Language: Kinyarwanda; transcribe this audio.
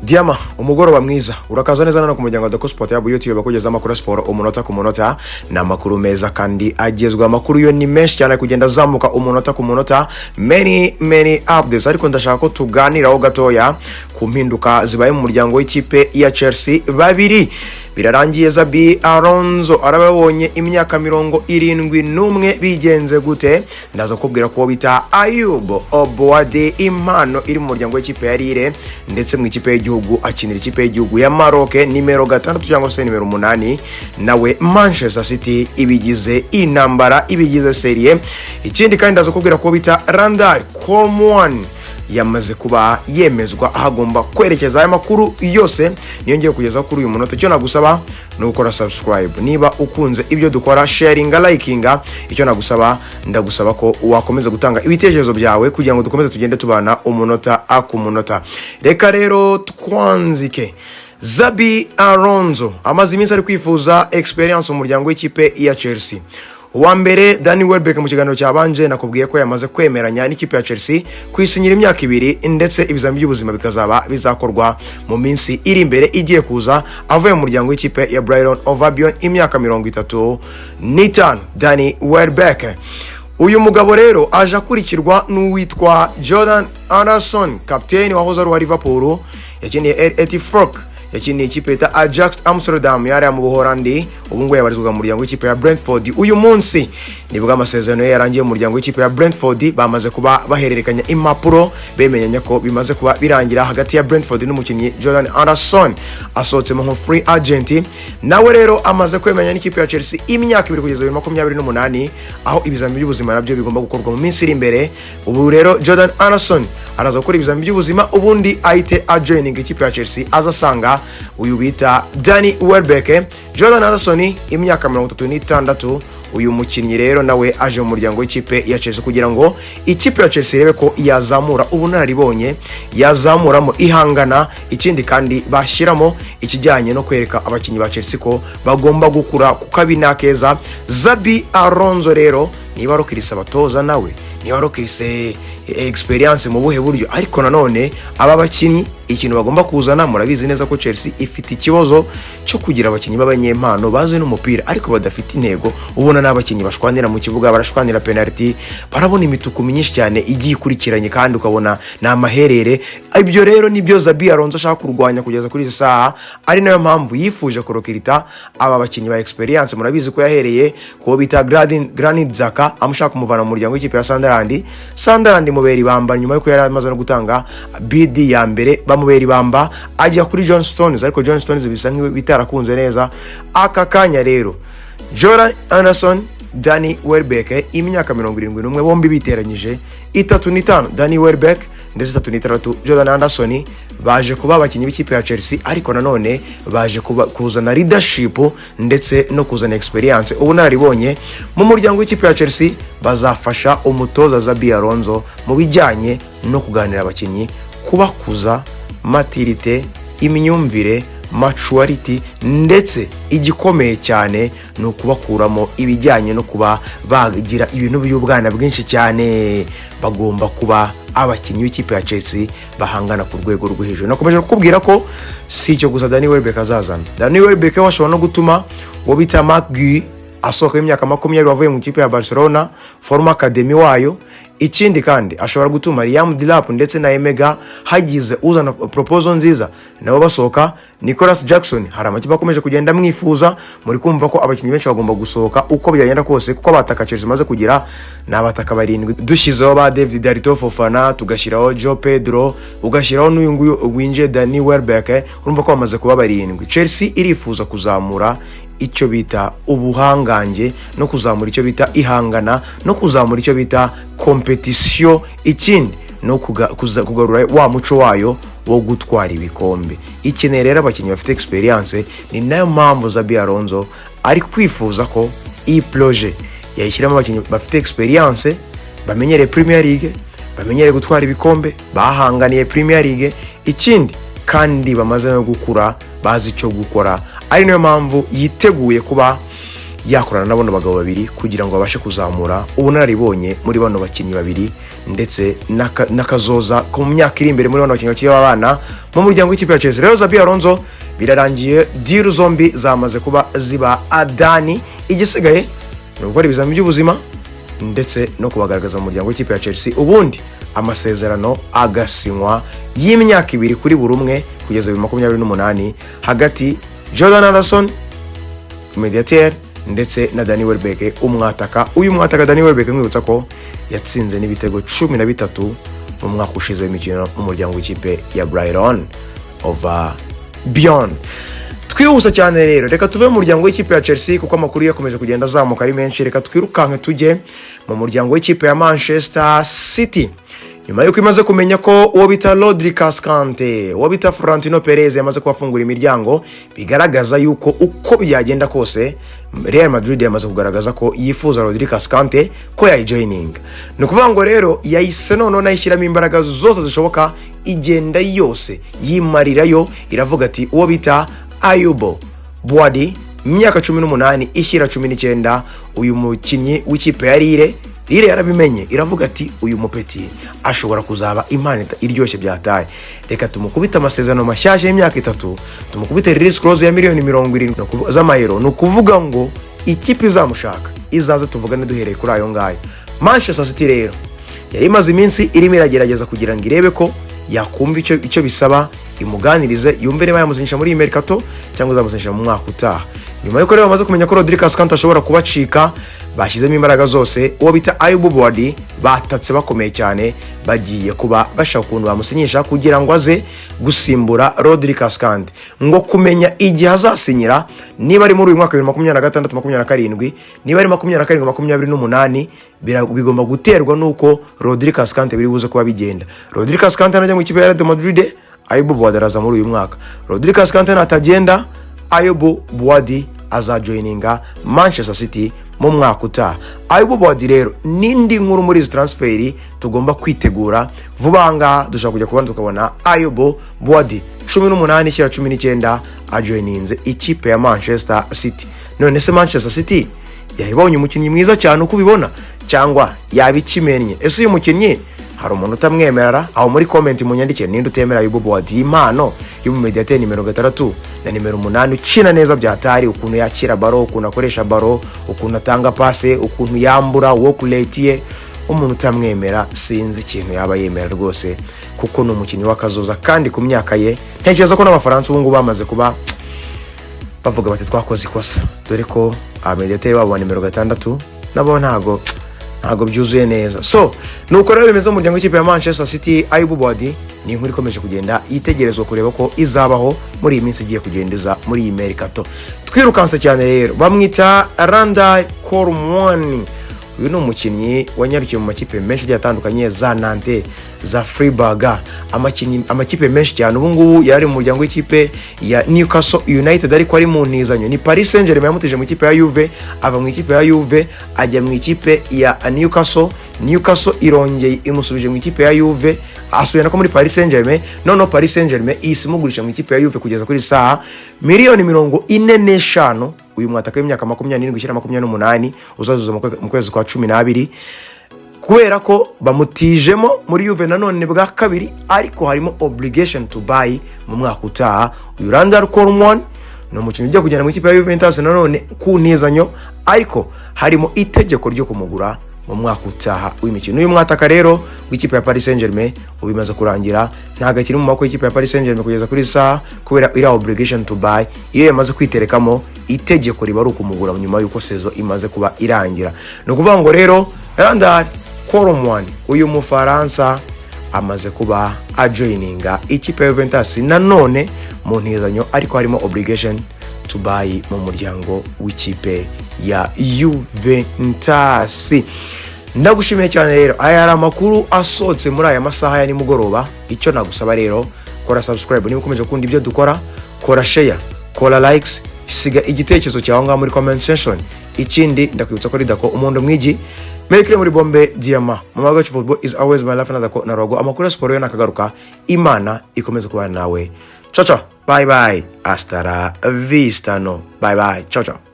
Diama umugoroba mwiza urakaza neza no ku muryango wa Doko Sport ya YouTube bakugeza amakuru sport umunota ku munota na makuru meza kandi agezwa amakuru yo ni menshi cyane kugenda zamuka umunota ku munota many updates ariko ndashaka ko tuganiraho gatoya ku mpinduka zibaye mu muryango w'ikipe ya Chelsea babiri birarangiye Xabi Alonso arababonye imyaka 71 bigenze gute ndaza kubwira ko bita Ayub Obwade impano iri mu muryango w'ikipe ya Lille ndetse mu ikipe y'igihugu akinira ikipe y'igihugu ya Maroc nimero 6 cyangwa se nimero 8 nawe Manchester City ibigize intambara ibigize serie ikindi kandi ndaza kubwira ko bita Randall Coleman yamaze kuba yemezwa ahagomba kwerekeza aya makuru yose niyo ngiye kugeza kuri uyu munota cyo nagusaba no gukora subscribe niba ukunze ibyo dukora sharing likinga icyo nagusaba ndagusaba ko wakomeza gutanga ibitekerezo byawe kugira ngo dukomeze tugende tubana umunota akumunota reka rero twanzike Xabi Alonso amaze iminsi ari kwifuza experience mu muryango w'ikipe ya Chelsea Uwa mbere Danny Welbeck mu kiganiro cyabanje nakubwiye ko yamaze kwemeranya n'ikipe ya Chelsea kwisinyira imyaka 2 ndetse ibizami by'ubuzima bikazaba bizakorwa mu minsi iri imbere igiye kuza avuye mu muryango w'ikipe ya Brighton of Albion imyaka 35 Danny Welbeck uyu mugabo rero aje akurikirwa n'uwitwa Jordan Anderson kapiteni wahoze ari wa Liverpool yakiniye Etihad yakiniye ikipe ya Ajax Amsterdam yari mu Buholandi ubungu yabarizwa mu muryango w'ikipe ya Brentford uyu munsi nibwo amasezerano yarangiye mu muryango w'ikipe ya Brentford bamaze kuba bahererekanya impapuro bemenyanya ko bimaze kuba birangira hagati ya Brentford n'umukinnyi Jordan Anderson asohotse mu free agent nawe rero amaze kwemenya n'ikipe ya Chelsea imyaka 2 kugeza 2028 aho ibizami by'ubuzima nabyo bigomba gukorwa mu minsi iri imbere ubu rero Jordan Anderson araza gukora ibizami by'ubuzima ubundi ahite ajoining ikipe ya Chelsea azasanga uyu bita Danny Welbeck Jordan Anderson imyaka 36 uyu mukinnyi rero nawe aje mu muryango w'ikipe ya Chelsea kugira ngo ikipe ya Chelsea rebe ko yazamura ubunararibonye yazamuramo ihangana ikindi kandi bashyiramo ikijyanye no kwereka abakinnyi ba Chelsea ko bagomba gukura kukabina keza Xabi Alonso rero niba rokirisa batoza nawe niba rokirisa experience mu buhe buryo ariko nanone aba bakinnyi ikintu bagomba kuzana murabizi neza ko Chelsea ifite ikibazo cyo kugira abakinnyi b'abanyempano bazi n'umupira ariko badafite intego ubona n'abakinnyi bashwanira mu kibuga barashwanira penalty barabona imituku myinshi cyane igiye ikurikiranye kandi ukabona na maherere ibyo rero nibyo Xabi Alonso ashaka kurwanya kugeza kuri saha ari nayo mpamvu yifuje kurokirita aba bakinnyi ba experience murabizi ko yahereye ko bita Granit Xhaka amushaka kumuvana mu muryango w'ikipe ya Sunderland muberi bamba nyuma yuko yari amaze no gutanga bid ya mbere bamuberi bamba ajya kuri John Stones ariko John Stones bisa nk'iwe bitarakunze neza aka kanya rero Jordan Anderson Danny Welbeck imyaka 71 bombi biteranyije 35 Danny Welbeck ndetse 36 Jordan Anderson baje kuba abakinnyi b'ikipe ya Chelsea ariko nanone baje kuzana leadership ndetse no kuzana experience ubu naribonye mu muryango w'ikipe ya Chelsea bazafasha umutoza Xabi Alonso mu bijyanye no kuganira abakinnyi kubakuza maturité imyumvire maturity ndetse igikomeye cyane no kubakuramo ibijyanye no kuba bagira ibintu by'ubwana bwinshi cyane bagomba kuba abakinnyi b'ikipe ya Chelsea bahangana ku rwego rwo hejuru nakomeje kukubwira ko si cyo gusa Danny Welbeck azazana Danny Welbeck washobora no gutuma wo bita Marc Guy asohoka imyaka 20 bavuye mu kipe ya Barcelona forma academy wayo ikindi kandi ashobora gutuma Liam Delap ndetse na Emega hagize uzana proposal nziza nabo basohoka Nicholas Jackson hari amakipe akomeje kugenda mwifuza muri kumva ko abakinnyi benshi bagomba gusohoka uko byagenda kose kuko abataka Chelsea maze kugira nabataka barindwi dushizeho ba David Darito Fofana tugashiraho Joe Pedro ugashiraho n'uyu nguyu winje Danny Welbeck urumva ko bamaze kuba barindwi Chelsea irifuza kuzamura icyo bita ubuhangange no kuzamura icyo bita ihangana no kuzamura icyo bita competition ikindi no kugarura wa muco wayo wo gutwara ibikombe ikeneye rero abakinnyi bafite experience ni nayo mpamvu Xabi Alonso ari kwifuza ko iyi projet yayishyiramo abakinnyi bafite experience bamenyere Premier League bamenyere gutwara ibikombe bahanganiye Premier League ikindi kandi bamaze no gukura bazi icyo gukora ari nayo mpamvu yiteguye kuba yakorana n'abano bagabo babiri kugira ngo babashe kuzamura ubunararibonye muri bano bakinnyi babiri ndetse n'akazoza ku myaka iri imbere muri bano bakinnyi bakiri b'abana mu muryango w'ikipe ya Chelsea. Rero Xabi Alonso birarangiye, deal zombi zamaze kuba ziba adani, igisigaye ni gukora ibizami by'ubuzima ndetse no kubagaragaza mu muryango w'ikipe ya Chelsea, ubundi amasezerano agasinywa y'imyaka 2 kuri buri umwe kugeza 2028 hagati Jordan Anderson mediateur ndetse na Danny Welbeck umwataka. Uyu mwataka Danny Welbeck mwibutsa ko yatsinze n'ibitego 13 mu mwaka ushize w'imikino mu muryango w'ikipe ya Brighton over Beyond. Twihusa cyane rero, reka tuve mu muryango w'ikipe ya Chelsea kuko amakuru yakomeje kugenda azamuka ari menshi. Reka twirukanke tujye mu muryango w'ikipe ya Manchester City, nyuma yuko imaze kumenya ko uwo bita Rodri Cascante, uwo bita Florentino Perez yamaze kubafungura imiryango, bigaragaza yuko uko byagenda kose Real Madrid yamaze kugaragaza ko yifuza Rodri Cascante ko yayijoining. Ni ukuvuga ngo rero yahise none nayishyiramo imbaraga zose zishoboka, igenda yose yimarirayo, iravuga ati uwo bita Ayubo Boadi imyaka 18 ishyira 19, uyu mukinnyi w'ikipe ya Lille yarabimenye, iravuga ati uyu mupeti ashobora kuzaba imana iryoshye byataye, reka tumukubita amasezerano mashyashya y'imyaka 3, tumukubite release clause ya $70 z'amayero. No kuvuga ngo ikipe izamushaka izaze tuvugane duhereye kuri ayo ngayo. Manchester City rero yari imaze iminsi irimo iragerageza kugira ngo irebe ko yakumva icyo bisaba, imuganirize yumve niba yamusinyisha muri Mercato cyangwa zamusinyisha mu mwaka utaha. Nyuma yuko rero bamaze kumenya ko Rodri Cascante ashobora kubacika, bashyizemo imbaraga zose, uwo bita Ayubu Boadi batatse bakomeye cyane, bagiye kuba bashaka ukuntu bamusinyisha kugira ngo aze gusimbura Rodri Cascante, ngo kumenya igihe azasinyira, niba ari muri uyu mwaka 2026-27, niba ari 27-28, bigomba guterwa nuko Rodri Cascante biri buze kuba bigenda. Rodri Cascante anajya mu kipe ya Real Madrid, Ayubu Boadi araza muri uyu mwaka. Rodri Cascante natagenda, Ayubu Boadi azajoininga Manchester City mu mwaka utaha. Ayubu Boadi rero nindi nkuru muri izi transferi tugomba kwitegura vuba ngaha, dushaka kujya kubona tukabona Ayubu Boadi 18 ishyira 19 ajoininze ikipe ya Manchester City. None se Manchester City yayibonye umukinnyi mwiza cyane uko ubibona cyangwa yabikimenye? Ese uyu mukinnyi hari umuntu utamwemerera? Aho muri comment munyandike ninde utemera Ayubu Boadi, impano y'umu mediateur nimero 6 na nimero 8 ukina neza byatari, ukuntu yakira baro, ukuntu akoresha baro, ukuntu atanga passe, ukuntu yambura walk rate ye. Umuntu utamwemera sinzi ikintu yaba yemera rwose, kuko no umukinnyi w'akazoza kandi ku myaka ye. Ntekereza ko n'abafaransa ubu ngubu bamaze kuba bavuga bati twakoze ikosa, dore ko mediateur wabo nimero 6 nabo ntago byuzuye neza. So nuko rero bimeze mu muryango w'ikipe ya Manchester City. Ayubu Boadi ni inkuru ikomeje kugenda itegerezwa kureba ko izabaho muri iyi minsi igiye kugendeza muri iyi Mercato. Twirukanse cyane rero, bamwita Randal Colomwani. Uyu ni umukinnyi wanyarukiye mu makipe menshi atandukanye, za Nantes, za Freiburg, amakipe menshi cyane. Ubu ngubu yari mu muryango w'ikipe ya Newcastle United, ariko ari mu ntizanyo ni Paris Saint-Germain yamutije mu ikipe ya Juve, ava mu ikipe ya Juve ajya mu ikipe ya Newcastle irongeye imusubije mu ikipe ya Juve, asubira ko muri Paris Saint-Germain. None Paris Saint-Germain isimugurisha mu ikipe ya Juve kugeza kuri saha $45 uyu mwataka w'imyaka 27-28 uzazuza mu kwezi kwa 12, kubera ko bamutijemo muri Juve nanone bwa kabiri, ariko harimo obligation to buy mu mwaka utaha. Uyu Randal Colomwani no umukinnyi ujya kugenda mu ikipe ya Juventus nanone ku ntizanyo, ariko harimo itegeko ryo kumugura mu mwaka utaha w'imikino. Uyu mwataka rero w'ikipe ya Paris Saint-Germain ubimaze kurangira, ntago akiri mu mako y'ikipe ya Paris Saint-Germain kugeza kuri saha, kubera ira obligation to buy iyo yamaze kwiterekamo itegeko riba ari ukumugura nyuma yuko sezo imaze kuba irangira. No kuvuga ngo rero Randal Colomwani uyu Mufaransa amaze kuba ajoininga ikipe ya Juventus nanone mu ntizanyo, ariko harimo obligation to buy mu muryango w'ikipe ya Juventus. Ndagushimiye cyane rero, aya ari amakuru asohotse muri aya masaha ya nimugoroba. Icyo nagusaba rero, kora subscribe niba ukomeje gukunda ibyo dukora, kora share, kora likes, siga igitekerezo cyawe ngaho muri comment section. Ikindi ndakwibutsa ko ridako umundo mwigi Mekire muri bombe diama. Mama Gachi football is always my life, another na rogo amakuru ya siporo yo nakagaruka. Imana ikomeze kubana nawe. Ciao ciao, bye bye, hasta la vista, no, bye bye, ciao ciao.